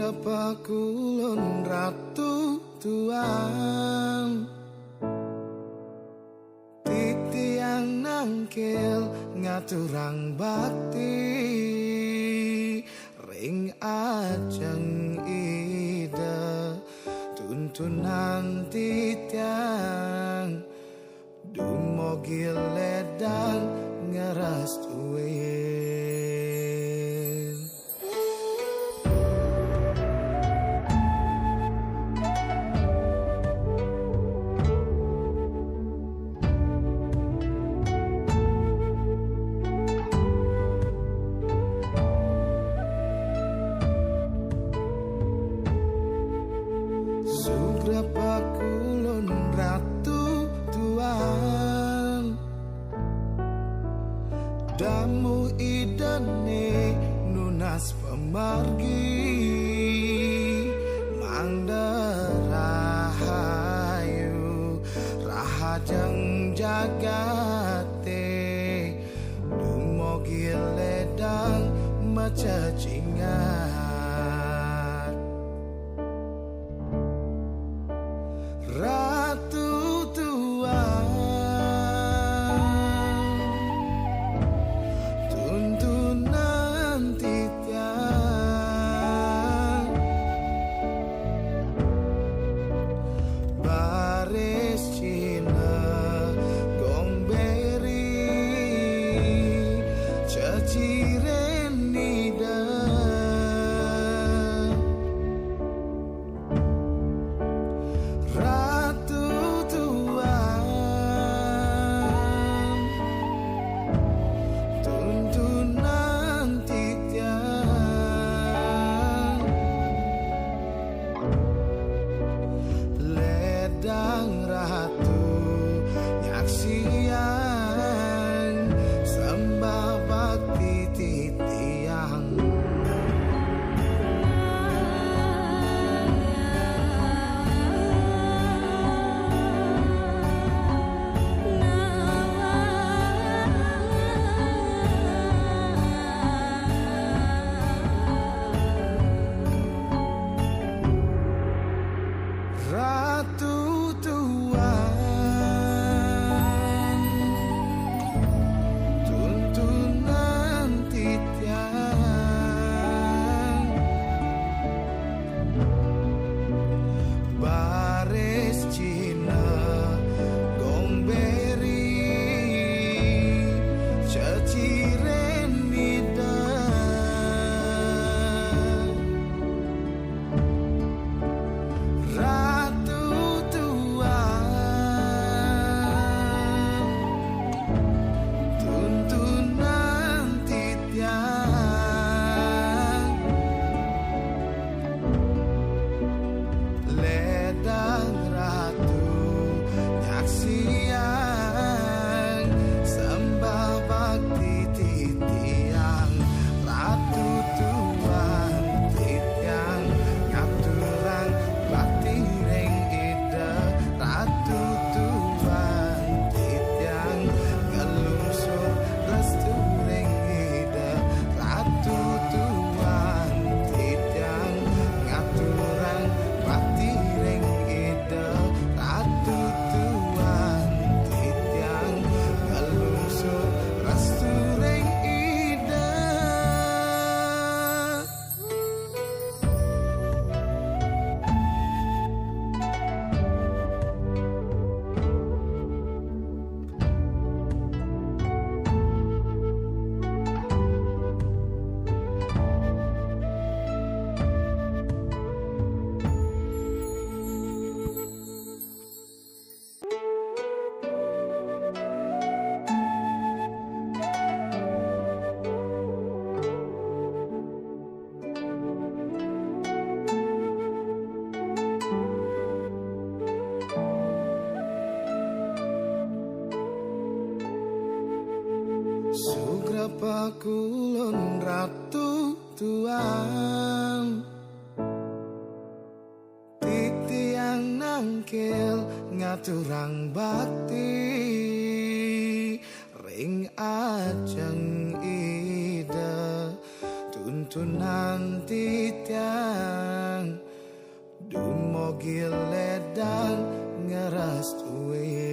Sugrapa kulon ratu tuan, titiang nangkil ngaturang bakti, ring ajeng ida tuntunan titiang, dumogil ledang ngeras tuwe. Sugrapa kulon ratu tuan, damu idane nunas pemargi, mangda rahayu rahajeng jagate, dumogil ledang macacingan. Ratu tuan, tuntunan titian, baris Cina gomberi, ceciren nida, ratu nyaksian sembah bakti titiang. Ratu tuan, tuntunan titian, baris Cina gomberi, ceciren nida, nyaksian sembah bakti titiang. Ratu tuan titiang ngaturang bakti ring ida. Ratu tuan titiang ngelungsur restu ring ida. Ratu tuan titiang ngaturang bakti ring ida. Ratu tuan titiang ngelungsur restu ring ida. Sugrapa kulon ratu tuan, titiang nangkil ngaturang bakti, ring ajeng ida nanti tiang dun mogil ledang ngeras tuwe